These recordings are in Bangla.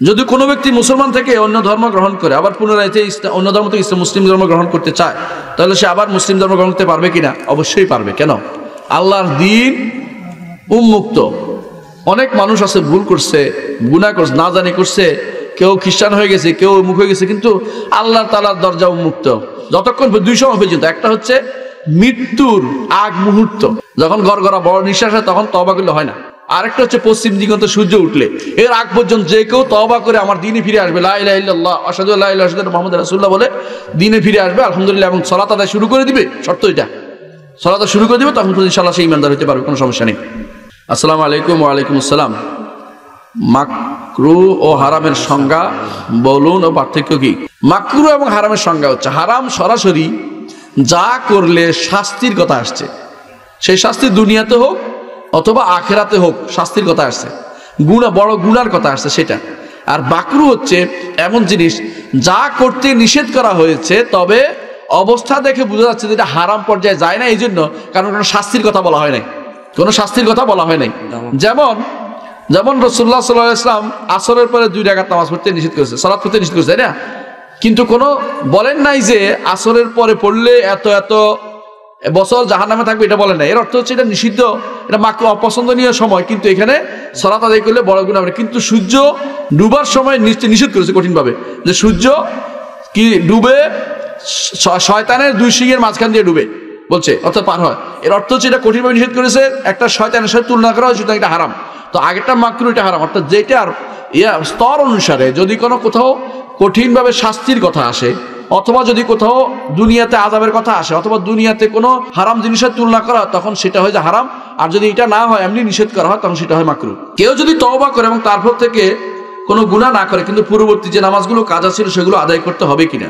যদি কোনো ব্যক্তি মুসলমান থেকে অন্য ধর্ম গ্রহণ করে আবার পুনরায় অন্য ধর্ম থেকে মুসলিম ধর্ম গ্রহণ করতে চায়, তাহলে সে আবার মুসলিম ধর্ম গ্রহণ করতে পারবে কিনা? অবশ্যই পারবে। কেন? আল্লাহর দ্বীন উন্মুক্ত। অনেক মানুষ আছে ভুল করছে, গুনাহ করছে, না জানি করছে, কেউ খ্রিস্টান হয়ে গেছে, কেউ মুখ হয়ে গেছে, কিন্তু আল্লাহ তাআলার দরজা উন্মুক্ত যতক্ষণ দুই সময় পর্যন্ত। একটা হচ্ছে মৃত্যুর আগ মুহূর্ত, যখন গড়গড়া বড় নিঃশ্বাস হয় তখন তওবা করলে হয় না। আরেকটা হচ্ছে পশ্চিম দিগন্তে সূর্য উঠলে, এর আগ পর্যন্ত যে কেউ তওবা করে আমার দ্বীনে ফিরে আসবে, লা ইলাহা ইল্লাল্লাহ আশহাদু আল্লা ইলাহা ইল্লাল্লাহ মুহাম্মাদুর রাসূলুল্লাহ বলে দ্বীনে ফিরে আসবে আলহামদুলিল্লাহ, এবং সালাত আদায় শুরু করে দিবে, শর্ত এটা, সালাত শুরু করে দিবে, তখন ইনশাআল্লাহ সে ঈমানদার হতে পারবে, কোনো সমস্যা নেই। আসসালামু আলাইকুম। ওয়া আলাইকুম আসসালাম। মাকরুহ ও হারামের সংজ্ঞা বলুন ও পার্থক্য কি? মাকরুহ এবং হারামের সংজ্ঞা হচ্ছে, হারাম সরাসরি যা করলে শাস্তির কথা আসছে, সেই শাস্তি দুনিয়াতে হোক অথবা আখিরাতে হোক শাস্তির কথা আসছে, গুনাহ বড় গুনার কথা আসছে সেটা। আর মাকরুহ হচ্ছে এমন জিনিস যা করতে নিষেধ করা হয়েছে, তবে অবস্থা দেখে বোঝা যাচ্ছে যে এটা হারাম পর্যায়ে যায় না, এই জন্য, কারণ কোনো শাস্তির কথা বলা হয় নাই, কোনো শাস্তির কথা বলা হয় নাই। যেমন রাসূলুল্লাহ সাল্লাল্লাহু আলাইহি ওয়াসাল্লাম আসরের পরে 2 রাকাত নামাজ পড়তে নিষেধ করেছে, সালাত পড়তে নিষেধ করেছে, তাই না? কিন্তু কোনো বলেন নাই যে আসরের পরে পড়লে এত এত বছর জাহান্নামে থাকবে, এটা বলেন নাই। এর অর্থ হচ্ছে এটা নিষিদ্ধ, এটা মাকরুহ, অপছন্দনীয় সময়, কিন্তু এখানে সালাত আদায় করলে বড় গুনাহ হবে। কিন্তু সূর্য ডুবার সময় নিষেধ করেছে কঠিনভাবে, যে সূর্য কি ডুবে শয়তানের 2 শিংয়ের মাঝখান দিয়ে ডুবে বলছে, অর্থাৎ পার হয়। এর অর্থ হচ্ছে এটা কঠিনভাবে নিষেধ করেছে, একটা শয়তানের সাথে তুলনা করা হয়, সুতরাং এটা হারাম। তো আগেরটা মাকরুহ, এটা হারাম। অর্থাৎ যেটার স্তর অনুসারে যদি কোনো কোথাও কঠিনভাবে শাস্তির কথা আসে, অথবা যদি কোথাও দুনিয়াতে আযাবের কথা আসে, অথবা দুনিয়াতে কোনো হারাম জিনিসের তুলনা করা হয়, তখন সেটা হয় যে হারাম। আর যদি এটা না হয়, এমনি নিষেধ করা হয়, তখন সেটা হয় মাকরুহ। কেউ যদি তওবা করে এবং তারপর থেকে কোনো গুনাহ না করে, কিন্তু পূর্ববর্তী যে নামাজগুলো কাজা ছিল সেগুলো আদায় করতে হবে কিনা?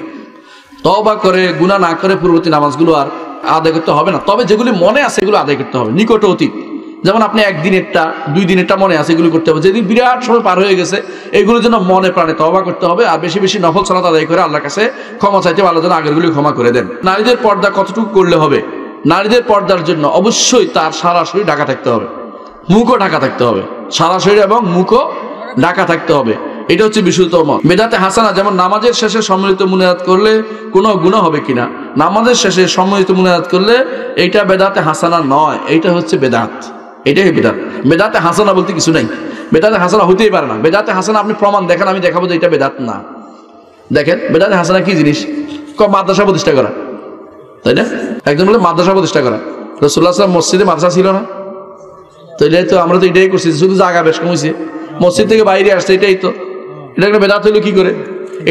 তওবা করে গুনাহ না করে পূর্ববর্তী নামাজগুলো আর আদায় করতে হবে না, তবে যেগুলি মনে আছে এগুলো আদায় করতে হবে, নিকট অতীত। যেমন আপনি একদিনেরটা 2 দিনেরটা মনে আছে, এগুলো করতে হবে। যেদিন বিরাট সময় পার হয়ে গেছে, এগুলোর জন্য মনে প্রাণে তওবা করতে হবে, আর বেশি বেশি নফল সালাত আদায় করে আল্লাহর কাছে ক্ষমা চাইতে হবে, আল্লাহ যেন আগেরগুলি ক্ষমা করে দেন। নারীদের পর্দা কতটুকু করলে হবে? নারীদের পর্দার জন্য অবশ্যই তার সারা শরীর ঢাকা থাকতে হবে, মুখও ঢাকা থাকতে হবে, সারা শরীর এবং মুখও ঢাকা থাকতে হবে। এটা হচ্ছে বিশুদ্ধতম মত। বেদাতে হাসানা, যেমন নামাজের শেষে সম্মিলিত মুনাজাত করলে কোনো গুনাহ হবে কিনা? নামাজের শেষে সম্মিলিত মুনাজাত করলে এইটা বেদাতে হাসানা নয়, এইটা হচ্ছে বেদাত, এটাই বেদাত। বেদাতে হাসানা বলতে কিছু নাই, বেদাতে হাসানা হতেই পারে না। বেদাতে হাসানা আপনি প্রমাণ দেখান, আমি দেখাবো যে এটা বেদাত না। দেখেন বেদাতে হাসানা কি জিনিস? মাদ্রাসা প্রতিষ্ঠা করা, তাই না? একজন বলে মাদ্রাসা প্রতিষ্ঠা করা। রাসূলুল্লাহ সাল্লাল্লাহু আলাইহি ওয়াসাল্লাম মসজিদে মাদ্রাসা ছিল না? তো এটাই তো, আমরা তো এটাই করছি, শুধু জায়গা বেশ কমেছে, মসজিদ থেকে বাইরে আসছে, এটাই তো। এটা একটা বেদাত হইলো কি করে?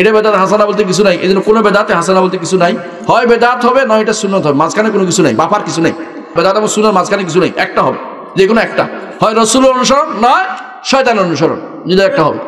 এটা বেদাত হাসানা বলতে কিছু নাই। এই জন্য কোনো বেদাতে হাসানা বলতে কিছু নাই, হয় বেদাত হবে, নয় এটা সুন্নত হবে, মাঝখানে কোনো কিছু নাই, বাপার কিছু নাই। বেদাত এবং সুন্নাহর মাঝখানে কিছু নাই, একটা হবে, যে কোনো একটা, হয় রাসূলের অনুসরণ, নয় শয়তানের অনুসরণ, যদি একটা হবে।